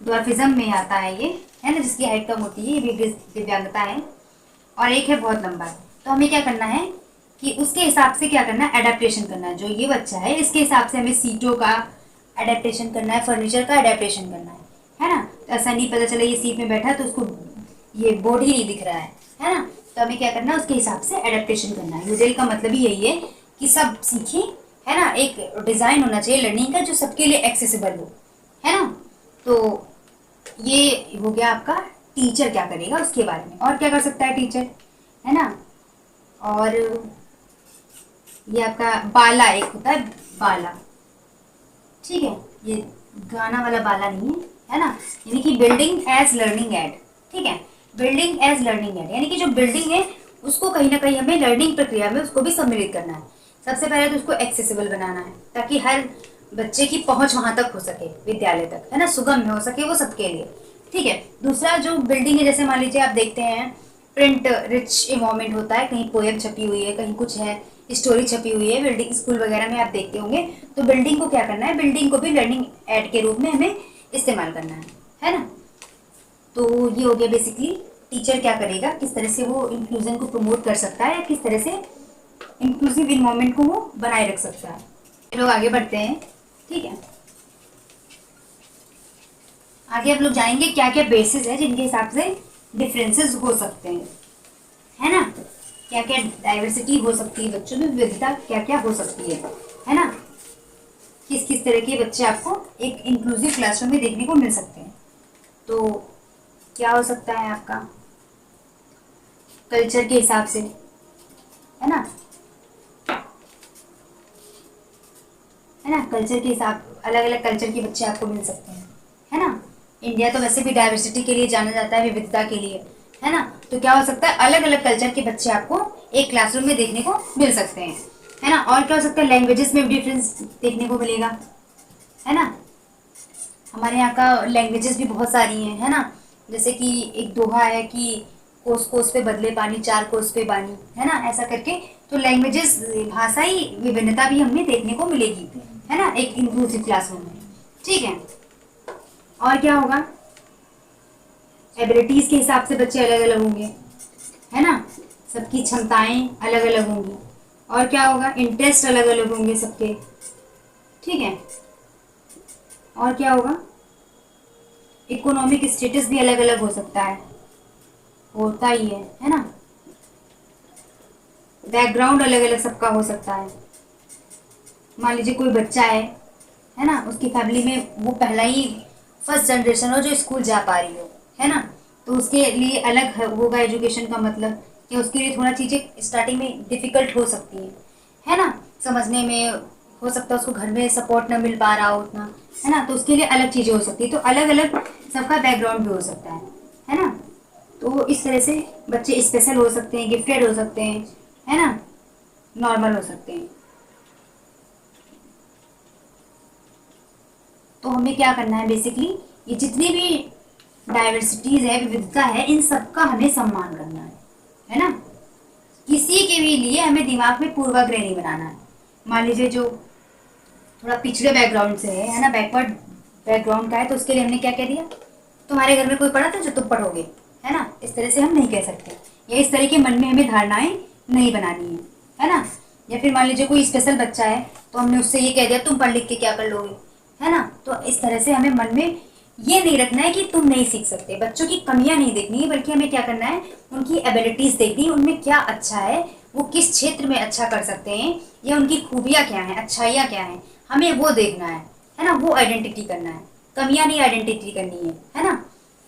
ड्वार्फिज्म में आता है ये, है ना, जिसकी हाइट कम होती है, ये भी दिव्यांगता है, और एक है बहुत लंबा। तो हमें क्या करना है कि उसके हिसाब से क्या करना है, एडेप्टेशन करना है। जो ये बच्चा है इसके हिसाब से हमें सीटों का एडेप्टेशन करना है, फर्नीचर का एडेप्टेशन करना है ना। तो ऐसा नहीं पता चला ये सीट में बैठा तो उसको ये बोर्ड ही नहीं दिख रहा है ना। तो हमें क्या करना है, उसके हिसाब से एडेप्टेशन करना है। यूडेल का मतलब ही यही है कि सब सीखें, है ना, एक डिज़ाइन होना चाहिए लर्निंग का जो सबके लिए एक्सेसिबल हो, है ना। तो ये हो गया आपका टीचर क्या करेगा उसके बारे में। और क्या कर सकता है टीचर, है ना। और ये आपका बाला एक होता है, बाला, ठीक है, ये गाना वाला बाला नहीं है ना। यानी कि बिल्डिंग एज लर्निंग एड, ठीक है, बिल्डिंग एज लर्निंग एड, यानी कि जो बिल्डिंग है उसको कहीं ना कहीं हमें लर्निंग प्रक्रिया में उसको भी सम्मिलित करना है। सबसे पहले तो उसको एक्सेसिबल बनाना है ताकि हर बच्चे की पहुंच वहां तक हो सके, विद्यालय तक, है ना, सुगम हो सके वो सबके लिए, ठीक है। दूसरा जो बिल्डिंग है, जैसे मान लीजिए आप देखते हैं प्रिंट रिच इन्वायरमेंट होता है, कहीं पोएम छपी हुई है, कहीं कुछ है, स्टोरी छपी हुई है, बिल्डिंग स्कूल वगैरह में आप देखते होंगे। तो बिल्डिंग को क्या करना है, बिल्डिंग को भी लर्निंग एड के रूप में हमें इस्तेमाल करना है ना। तो ये हो गया बेसिकली टीचर क्या करेगा, किस तरह से वो इंक्लूजन को प्रमोट कर सकता है या किस तरह से इंक्लूसिव इन्वायरमेंट को वो बनाए रख सकता है। लोग आगे बढ़ते हैं, ठीक है। आगे आप लोग जानेंगे क्या क्या बेसिस है जिनके हिसाब से डिफरेंसेस हो सकते हैं, है ना, क्या क्या डाइवर्सिटी हो सकती है, बच्चों में विविधता क्या क्या हो सकती है ना, किस किस तरह के बच्चे आपको एक इंक्लूसिव क्लासरूम में देखने को मिल सकते हैं। तो क्या हो सकता है आपका कल्चर के हिसाब से, है ना, है ना, कल्चर के हिसाब अलग अलग कल्चर के बच्चे आपको मिल सकते हैं, है ना। इंडिया तो वैसे भी डाइवर्सिटी के लिए जाना जाता है, विविधता के लिए, है ना। तो क्या हो सकता है, अलग अलग कल्चर के बच्चे आपको एक क्लासरूम में देखने को मिल सकते हैं, है ना। और क्या हो सकता है, लैंग्वेजेस में भी डिफरेंस देखने को मिलेगा, है ना। हमारे यहाँ का लैंग्वेजेस भी बहुत सारी हैं, है ना। जैसे कि एक दोहा है कि कोस कोस पे बदले पानी, चार कोस पे पानी, है ना, ऐसा करके। तो लैंग्वेजेस, भाषाई विभिन्नता भी हमें देखने को मिलेगी, है ना, एक इंक्लूसिव क्लासरूम में, ठीक है। और क्या होगा, एबिलिटीज के हिसाब से बच्चे अलग अलग होंगे, है ना, सबकी क्षमताएं अलग अलग होंगी, और क्या होगा, इंटरेस्ट अलग अलग होंगे सबके, ठीक है। और क्या होगा, इकोनॉमिक स्टेटस भी अलग अलग हो सकता है, होता ही है ना। बैकग्राउंड अलग अलग सबका हो सकता है। मान लीजिए कोई बच्चा है ना, उसकी फैमिली में वो पहला ही फर्स्ट जनरेशन हो जो स्कूल जा पा रही हो, है ना, तो उसके लिए अलग होगा एजुकेशन का मतलब, कि उसके लिए थोड़ा चीज़ें स्टार्टिंग में डिफिकल्ट हो सकती है ना, समझने में। हो सकता है उसको घर में सपोर्ट ना मिल पा रहा हो उतना, है ना, तो उसके लिए अलग चीज़ें हो सकती है। तो अलग अलग सबका बैकग्राउंड भी हो सकता है ना। तो इस तरह से बच्चे स्पेशल हो सकते हैं, गिफ्टेड हो सकते हैं, है ना, नॉर्मल हो सकते हैं। तो हमें क्या करना है बेसिकली, ये जितनी भी डाइवर्सिटीज है, विविधता है, इन सबका हमें सम्मान करना है ना। किसी के भी लिए हमें दिमाग में पूर्वाग्रह नहीं बनाना है। मान लीजिए जो थोड़ा पिछड़े बैकग्राउंड से है ना, बैकवर्ड बैकग्राउंड का है, तो उसके लिए हमने क्या कह दिया, तुम्हारे घर में कोई पढ़ा था जो तुम पढ़ोगे, है ना, इस तरह से हम नहीं कह सकते। या इस तरह के मन में हमें धारणाएं नहीं बनानी है ना। या फिर मान लीजिए कोई स्पेशल बच्चा है, तो हमने उससे ये कह दिया तुम पढ़ लिख के क्या कर लोगे, है ना। तो इस तरह से हमें मन में ये नहीं रखना है कि तुम नहीं सीख सकते। बच्चों की कमियां नहीं देखनी है, बल्कि हमें क्या करना है, उनकी एबिलिटीज देखनी है, उनमें क्या अच्छा है, वो किस क्षेत्र में अच्छा कर सकते हैं, या उनकी खूबियां क्या हैं, अच्छाइयाँ क्या हैं, हमें वो देखना है ना, वो आइडेंटिटी करना है। कमियां नहीं आइडेंटिटी करनी है ना।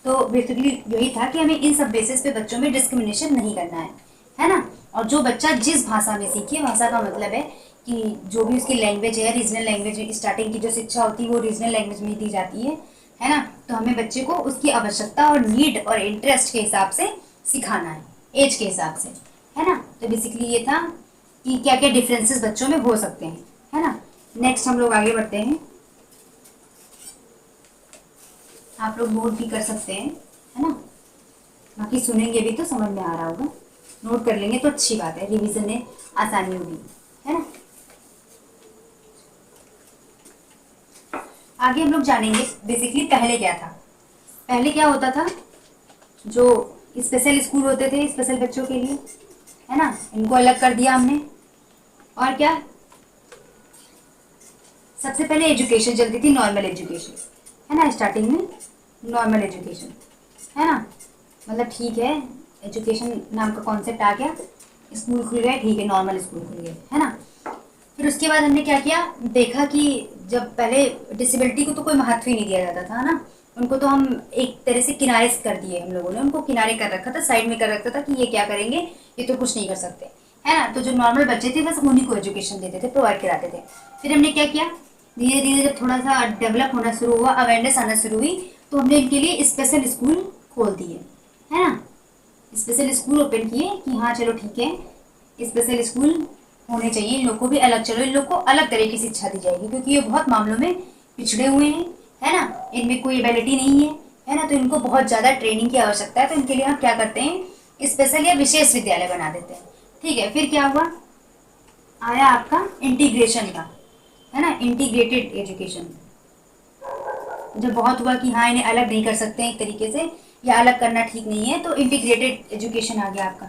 तो बेसिकली यही था कि हमें इन सब बेसिस पे बच्चों में डिस्क्रिमिनेशन नहीं करना है ना। और जो बच्चा जिस भाषा में सीखे, भाषा का मतलब है कि जो भी उसकी लैंग्वेज है, रीजनल लैंग्वेज, स्टार्टिंग की जो शिक्षा होती है वो रीजनल लैंग्वेज में दी जाती है ना। तो हमें बच्चे को उसकी आवश्यकता और नीड और इंटरेस्ट के हिसाब से सिखाना है, एज के हिसाब से, है ना। तो बेसिकली ये था कि क्या क्या डिफरेंसेस बच्चों में हो सकते हैं, है ना। नेक्स्ट हम लोग आगे बढ़ते हैं। आप लोग नोट भी कर सकते हैं, है ना, बाकी सुनेंगे भी तो समझ में आ रहा होगा। नोट कर लेंगे तो अच्छी बात है, रिवीजन में आसानी होगी, है ना। आगे हम लोग जानेंगे बेसिकली पहले क्या था। पहले क्या होता था, जो स्पेशल स्कूल होते थे स्पेशल बच्चों के लिए, है ना, इनको अलग कर दिया हमने। और क्या, सबसे पहले एजुकेशन चलती थी, नॉर्मल एजुकेशन, है ना, स्टार्टिंग में नॉर्मल एजुकेशन, है ना, मतलब ठीक है, एजुकेशन नाम का कॉन्सेप्ट आ गया, स्कूल खुल गए, ठीक है, नॉर्मल स्कूल खुल गए, है ना। फिर उसके बाद हमने क्या किया, देखा कि जब पहले डिसेबिलिटी को तो कोई महत्व ही नहीं दिया जाता था ना, उनको तो हम एक तरह से किनारे से कर दिए, हम लोगों ने उनको किनारे कर रखा था, साइड में कर रखा था कि ये क्या करेंगे, ये तो कुछ नहीं कर सकते, है ना। तो जो नॉर्मल बच्चे थे बस उन्हीं को एजुकेशन देते थे, प्रोवाइड कराते थे। फिर हमने क्या किया, धीरे धीरे जब थोड़ा सा डेवलप होना शुरू हुआ, अवेयरनेस आना शुरू हुई, तो हमने इनके लिए स्पेशल स्कूल खोल दिए, है ना। स्पेशल स्कूल ओपन किए कि हाँ चलो ठीक है, स्पेशल स्कूल होने चाहिए, इन लोग को भी अलग, चलो इन लोग को अलग तरह की शिक्षा दी जाएगी, क्योंकि ये बहुत मामलों में पिछड़े हुए हैं, है ना, इनमें कोई एबिलिटी नहीं है ना, तो इनको बहुत ज़्यादा ट्रेनिंग की आवश्यकता है। तो इनके लिए हम क्या करते हैं, स्पेशल या विशेष विद्यालय बना देते हैं, ठीक है। फिर क्या हुआ, आया आपका इंटीग्रेशन का, है ना, इंटीग्रेटेड एजुकेशन। जब बहुत हुआ कि हाँ इन्हें अलग नहीं कर सकते एक तरीके से, या अलग करना ठीक नहीं है, तो इंटीग्रेटेड एजुकेशन आ गया आपका।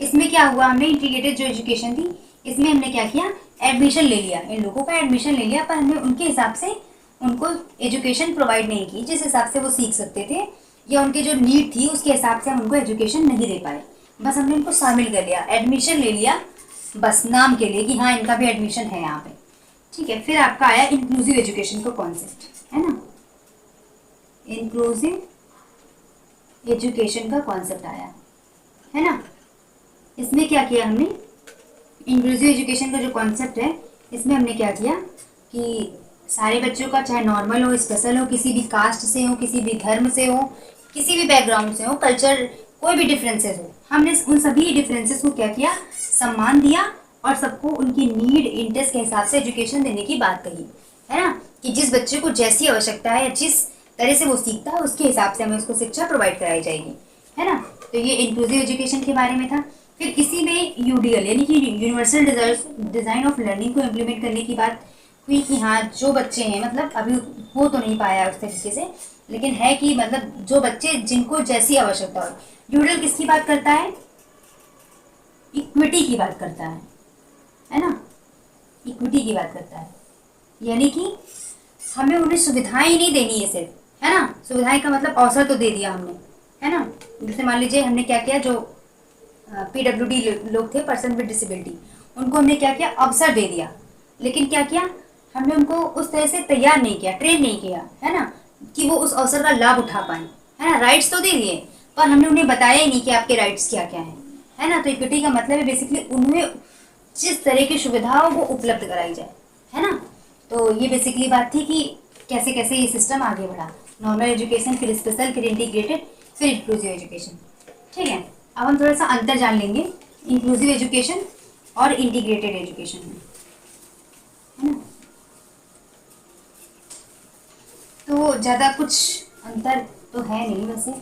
इसमें क्या हुआ, हमने इंटीग्रेटेड जो एजुकेशन थी, इसमें हमने क्या किया, एडमिशन ले लिया, इन लोगों का एडमिशन ले लिया, पर हमने उनके हिसाब से उनको एजुकेशन प्रोवाइड नहीं की जिस हिसाब से वो सीख सकते थे, या उनकी जो नीड थी उसके हिसाब से हम उनको एजुकेशन नहीं दे पाए। बस हमने उनको शामिल कर लिया, एडमिशन ले लिया, बस नाम के लिए कि हाँ इनका भी एडमिशन है यहाँ पे, ठीक है। फिर आपका आया इंक्लूसिव एजुकेशन का कॉन्सेप्ट, है ना, इंक्लूसिव एजुकेशन का कॉन्सेप्ट आया, है ना। इसमें क्या किया हमने, इंक्लूसिव एजुकेशन का जो कॉन्सेप्ट है, इसमें हमने क्या किया कि सारे बच्चों का, चाहे नॉर्मल हो, स्पेशल हो, किसी भी कास्ट से हो, किसी भी धर्म से हो, किसी भी बैकग्राउंड से हो, कल्चर, कोई भी डिफरेंसेस हो, हमने उन सभी डिफरेंसेस को क्या किया, सम्मान दिया, और सबको उनकी नीड इंटरेस्ट के हिसाब से एजुकेशन देने की बात कही, है ना, कि जिस बच्चे को जैसी आवश्यकता है, जिस तरह से वो सीखता है, उसके हिसाब से हमें उसको शिक्षा प्रोवाइड कराई जाएगी, है ना। तो ये इंक्लूसिव एजुकेशन के बारे में था। फिर इसी में यूडीएल यानी कि यूनिवर्सल डिज़ाइन ऑफ लर्निंग को इम्प्लीमेंट करने की बात हुई कि हाँ जो बच्चे हैं, मतलब अभी हो तो नहीं पाया उस तरीके से, लेकिन है कि मतलब जो बच्चे जिनको जैसी आवश्यकता हो। यूडीएल किसकी बात करता है, इक्विटी की बात करता है, है ना, इक्विटी की बात करता है। यानी कि हमें उन्हें सुविधाएं नहीं देनी है सिर्फ, है ना, सुविधाएं का मतलब अवसर तो दे दिया हमने, है ना। जैसे मान लीजिए हमने क्या किया, जो पीडब्ल्यूडी लोग थे, पर्सन विद डिसेबिलिटी, उनको हमने क्या किया, अवसर दे दिया। लेकिन क्या किया, हमने उनको उस तरह से तैयार नहीं किया, ट्रेन नहीं किया, है ना, कि वो उस अवसर का लाभ उठा पाए, है ना। राइट्स तो दे दिए, पर हमने उन्हें बताया ही नहीं कि आपके राइट्स क्या क्या हैं, है ना। तो इक्विटी का मतलब है बेसिकली उन्हें जिस तरह की सुविधा हो वो उपलब्ध कराई जाए, है ना। तो ये बेसिकली बात थी कि कैसे कैसे ये सिस्टम आगे बढ़ा, नॉर्मल एजुकेशन, फिर स्पेशल, फिर इंटीग्रेटेड, फिर इंक्लूसिव एजुकेशन। ठीक है, अब हम थोड़ा सा अंतर जान लेंगे इंक्लूसिव एजुकेशन और इंटीग्रेटेड एजुकेशन में, है ना। तो ज़्यादा कुछ अंतर तो है नहीं वैसे,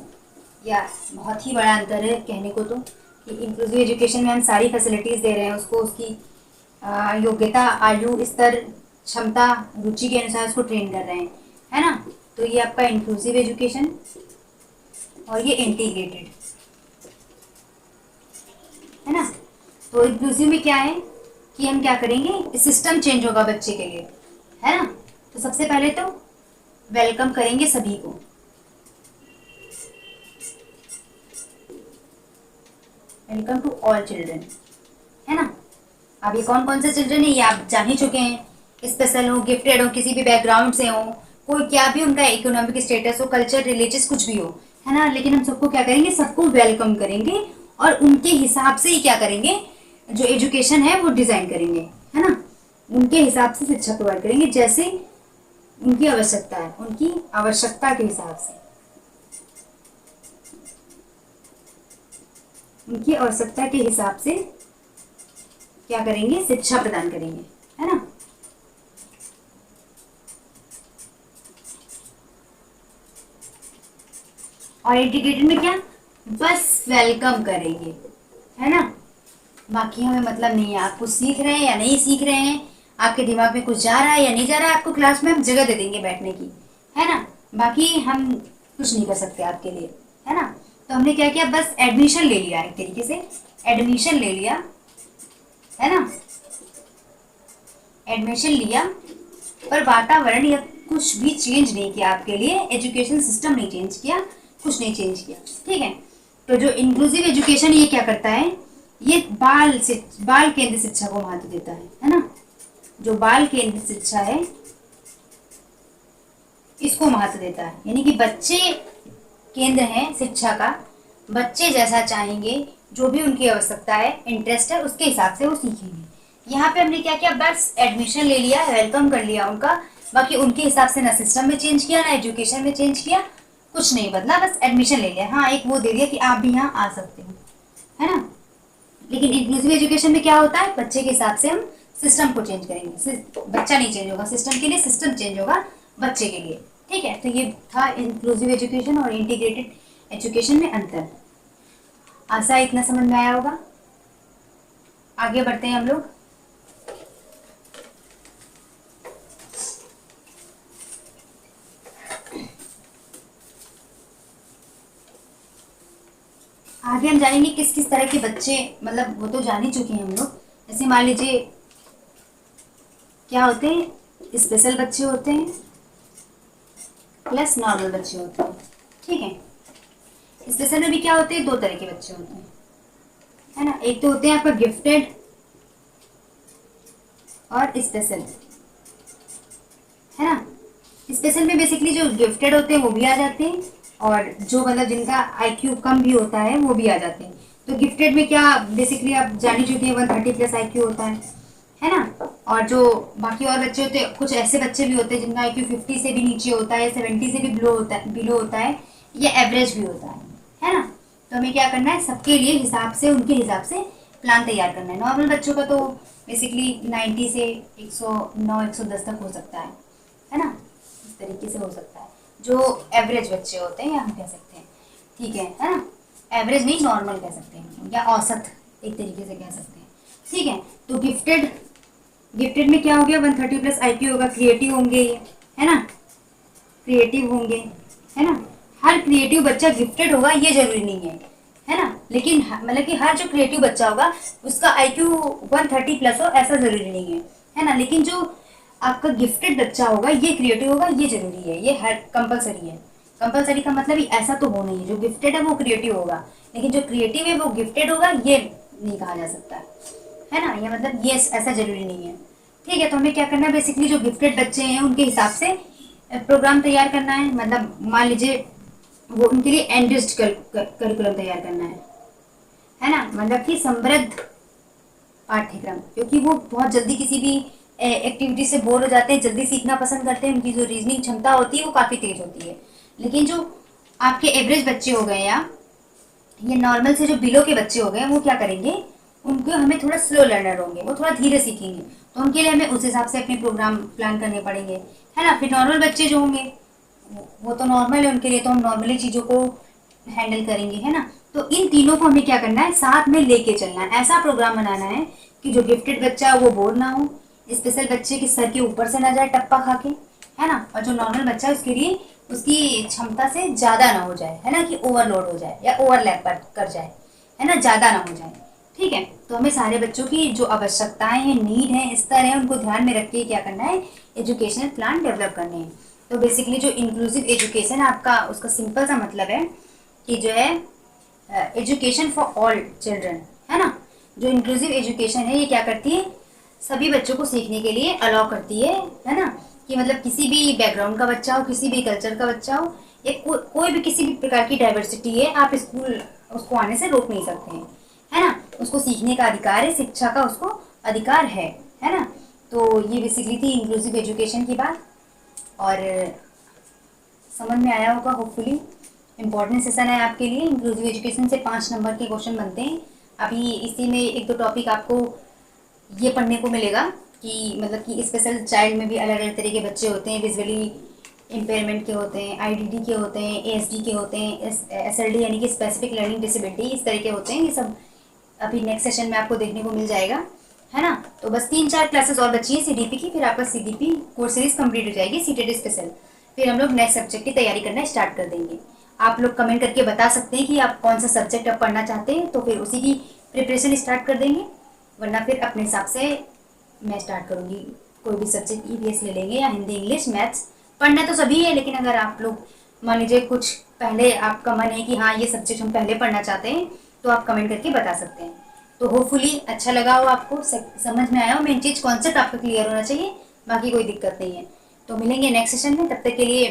या बहुत ही बड़ा अंतर है कहने को तो, कि इंक्लूसिव एजुकेशन में हम सारी फैसिलिटीज़ दे रहे हैं उसको, उसकी योग्यता, आयु स्तर, क्षमता, रुचि के अनुसार उसको ट्रेन कर रहे हैं, है ना। तो ये आपका इंक्लूसिव एजुकेशन और ये इंटीग्रेटेड, है ना। तो इंक्लूसिव में क्या है कि हम क्या करेंगे, सिस्टम चेंज होगा बच्चे के लिए, है ना। तो सबसे पहले तो वेलकम करेंगे सभी को, वेलकम टू ऑल चिल्ड्रन, है ना। अब ये कौन कौन से चिल्ड्रन है ये आप जान ही चुके हैं, स्पेशल हो, गिफ्टेड हो, किसी भी बैकग्राउंड से हो, कोई क्या भी उनका इकोनॉमिक स्टेटस हो, कल्चर, रिलीजियस कुछ भी हो, है ना। लेकिन हम सबको क्या करेंगे, सबको वेलकम करेंगे और उनके हिसाब से ही क्या करेंगे, जो एजुकेशन है वो डिज़ाइन करेंगे, है ना। उनके हिसाब से शिक्षा प्रोवाइड करेंगे, जैसे उनकी आवश्यकता है, उनकी आवश्यकता के हिसाब से, उनकी आवश्यकता के हिसाब से क्या करेंगे, शिक्षा प्रदान करेंगे, है ना। और इंटीग्रेटेड में क्या, बस वेलकम करेंगे, है ना। बाकी हमें मतलब नहीं है आप कुछ सीख रहे हैं या नहीं सीख रहे हैं, आपके दिमाग में कुछ जा रहा है या नहीं जा रहा है, आपको क्लास में हम जगह दे देंगे बैठने की, है ना। बाकी हम कुछ नहीं कर सकते आपके लिए, है ना। तो हमने क्या किया, बस एडमिशन ले लिया, एक तरीके से एडमिशन ले लिया, है ना, एडमिशन लिया, पर वातावरण या कुछ भी चेंज नहीं किया आपके लिए, एजुकेशन सिस्टम नहीं चेंज किया, कुछ नहीं चेंज किया, ठीक है। तो जो इंक्लूसिव एजुकेशन ये क्या करता है, ये बाल केंद्रित शिक्षा को महत्व देता है ना। जो बाल केंद्रित शिक्षा है इसको महत्व देता है, यानी कि बच्चे केंद्र है शिक्षा का, बच्चे जैसा चाहेंगे, जो भी उनकी आवश्यकता है, इंटरेस्ट है, उसके हिसाब से वो सीखेंगे। यहाँ पे हमने क्या किया, बस एडमिशन ले लिया, वेलकम कर लिया उनका, बाकी उनके हिसाब से ना सिस्टम में चेंज किया, ना एजुकेशन में चेंज किया, कुछ नहीं बदला, बस एडमिशन ले लिया। हाँ, एक वो दे दिया कि आप भी यहाँ आ सकते हो, है ना। लेकिन इंक्लूसिव एजुकेशन में क्या होता है, बच्चे के हिसाब से हम सिस्टम को चेंज करेंगे, बच्चा नहीं चेंज होगा सिस्टम के लिए, सिस्टम चेंज होगा बच्चे के लिए, ठीक है। तो ये था इंक्लूसिव एजुकेशन और इंटीग्रेटेड एजुकेशन में अंतर। आशा इतना समझ में आया होगा। आगे बढ़ते हैं हम लोग। आगे हम जानेंगे किस किस तरह के बच्चे, मतलब वो तो जान ही चुके हैं हम लोग। जैसे मान लीजिए क्या होते हैं, स्पेशल बच्चे होते हैं प्लस नॉर्मल बच्चे होते हैं, ठीक है। स्पेशल में भी क्या होते हैं, दो तरह के बच्चे होते हैं, है ना। एक तो होते हैं आपका गिफ्टेड और स्पेशल, है ना। स्पेशल में बेसिकली जो गिफ्टेड होते हैं वो भी आ जाते हैं, और जो मतलब जिनका आईक्यू कम भी होता है वो भी आ जाते हैं। तो गिफ्टेड में क्या, बेसिकली आप जान ही चुके हैं, 130 प्लस आईक्यू होता है ना। और जो बाकी और बच्चे होते हैं, कुछ ऐसे बच्चे भी होते हैं जिनका आईक्यू 50 से भी नीचे होता है, 70 से भी बिलो होता है, या एवरेज भी होता है ना। तो हमें क्या करना है, सबके लिए हिसाब से, उनके हिसाब से प्लान तैयार करना है। नॉर्मल बच्चों का तो बेसिकली 90 से 109 110 तक हो सकता है ना, इस तरीके से हो सकता है। जो एवरेज बच्चे होते हैं या हम कह सकते हैं, ठीक है ना, एवरेज नहीं नॉर्मल कह सकते हैं, या औसत एक तरीके से कह सकते हैं, ठीक है। तो गिफ्टेड में क्या हो गया, 130 प्लस आईक्यू होगा, क्रिएटिव होंगे ये, है ना, क्रिएटिव होंगे, है ना। हर क्रिएटिव बच्चा गिफ्टेड होगा ये जरूरी नहीं है है ना। लेकिन मतलब कि हर जो क्रिएटिव बच्चा होगा उसका IQ 130 प्लस हो ऐसा ज़रूरी नहीं है ना। लेकिन जो आपका गिफ्टेड बच्चा होगा ये क्रिएटिव होगा, ये ज़रूरी है, ये हर कंपलसरी है। कंपलसरी का मतलब ही ऐसा तो हो नहीं है, जो गिफ्टेड है वो क्रिएटिव होगा, लेकिन जो क्रिएटिव है वो गिफ्टेड होगा ये नहीं कहा जा सकता है ना। ये मतलब ये ऐसा ज़रूरी नहीं है। ठीक है, तो हमें क्या करना है, बेसिकली जो गिफ्टेड बच्चे हैं उनके हिसाब से प्रोग्राम तैयार करना है। मतलब मान लीजिए वो उनके लिए एनरिच्ड करिकुलम तैयार करना है ना। मतलब कि समृद्ध पाठ्यक्रम, क्योंकि वो बहुत जल्दी किसी भी एक्टिविटी से बोर हो जाते हैं, जल्दी सीखना पसंद करते हैं, उनकी जो रीजनिंग क्षमता होती है वो काफ़ी तेज होती है। लेकिन जो आपके एवरेज बच्चे हो गए या ये नॉर्मल से जो बिलो के बच्चे हो गए वो क्या करेंगे, उनको हमें थोड़ा स्लो लर्नर होंगे, वो थोड़ा धीरे सीखेंगे, तो उनके लिए हमें उस हिसाब से अपने प्रोग्राम प्लान करने पड़ेंगे, है ना। फिर नॉर्मल बच्चे जो होंगे वो तो नॉर्मल है, उनके लिए तो हम नॉर्मली चीज़ों को हैंडल करेंगे, है ना। तो इन तीनों को हमें क्या करना है, साथ में लेके चलना है। ऐसा प्रोग्राम बनाना है कि जो गिफ्टेड बच्चा है वो बोर ना हो, स्पेशल बच्चे के सर के ऊपर से ना जाए टप्पा खा के, है ना। और जो नॉर्मल बच्चा है उसके लिए उसकी क्षमता से ज़्यादा ना हो जाए, है ना, कि ओवरलोड हो जाए या ओवरलैप कर जाए, है ना, ज़्यादा ना हो जाए। ठीक है, तो हमें सारे बच्चों की जो आवश्यकताएं हैं, नीड है, स्तर है, उनको ध्यान में रख के क्या करना है, एजुकेशनल प्लान डेवलप करने हैं। तो बेसिकली जो इंक्लूसिव एजुकेशन आपका, उसका सिंपल सा मतलब है कि जो है एजुकेशन फॉर ऑल चिल्ड्रन, है ना। जो इंक्लूसिव एजुकेशन है ये क्या करती है, सभी बच्चों को सीखने के लिए अलाउ करती है ना। कि मतलब किसी भी बैकग्राउंड का बच्चा हो, किसी भी कल्चर का बच्चा हो, या कोई भी किसी भी प्रकार की डाइवर्सिटी है, आप स्कूल उसको आने से रोक नहीं सकते हैं, है ना। उसको सीखने का अधिकार है, शिक्षा का उसको अधिकार है ना। तो ये बेसिकली थी इंक्लूसिव एजुकेशन की बात, और समझ में आया होगा होपफुली। इम्पॉर्टेंट सेशन है आपके लिए। इंक्लूसिव एजुकेशन से 5 नंबर के क्वेश्चन बनते हैं। अभी इसी में एक दो टॉपिक आपको ये पढ़ने को मिलेगा कि मतलब कि स्पेशल चाइल्ड में भी अलग अलग तरह के बच्चे होते हैं, विजुअली इम्पेयरमेंट के होते हैं, IDD के होते हैं, ASD के होते हैं, SLD यानी कि स्पेसिफिक लर्निंग डिसेबिलिटी, इस तरह के होते हैं। ये सब अभी नेक्स्ट सेशन में आपको देखने को मिल जाएगा, है ना। तो बस 3-4 क्लासेस और बची हैं CDP की, फिर आपका CDP कोर्स सीरीज कंप्लीट हो जाएगी, सीटेड स्पेशल। फिर हम लोग नेक्स्ट सब्जेक्ट की तैयारी करना स्टार्ट कर देंगे। आप लोग कमेंट करके बता सकते हैं कि आप कौन सा सब्जेक्ट अब पढ़ना चाहते हैं, तो फिर उसी की प्रिपरेशन स्टार्ट कर देंगे, वरना फिर अपने हिसाब से मैं स्टार्ट करूँगी। कोई भी सब्जेक्ट EVS ले लेंगे, या हिंदी, इंग्लिश, मैथ्स। पढ़ना तो सभी है, लेकिन अगर आप लोग मान लीजिए कुछ पहले आपका मन है कि हाँ ये सब्जेक्ट हम पहले पढ़ना चाहते हैं, तो आप कमेंट करके बता सकते हैं। तो होपफुली अच्छा लगा हो आपको, समझ में आया हो, मेन चीज़ कॉन्सेप्ट आपका क्लियर होना चाहिए, बाकी कोई दिक्कत नहीं है। तो मिलेंगे नेक्स्ट सेशन में, तब तक के लिए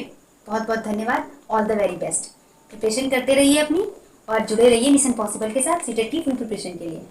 बहुत बहुत धन्यवाद। All the very best. Preparation करते रहिए अपनी, और जुड़े रहिए मिशन पॉसिबल के साथ सीटेट की फुल प्रिपरेशन के लिए।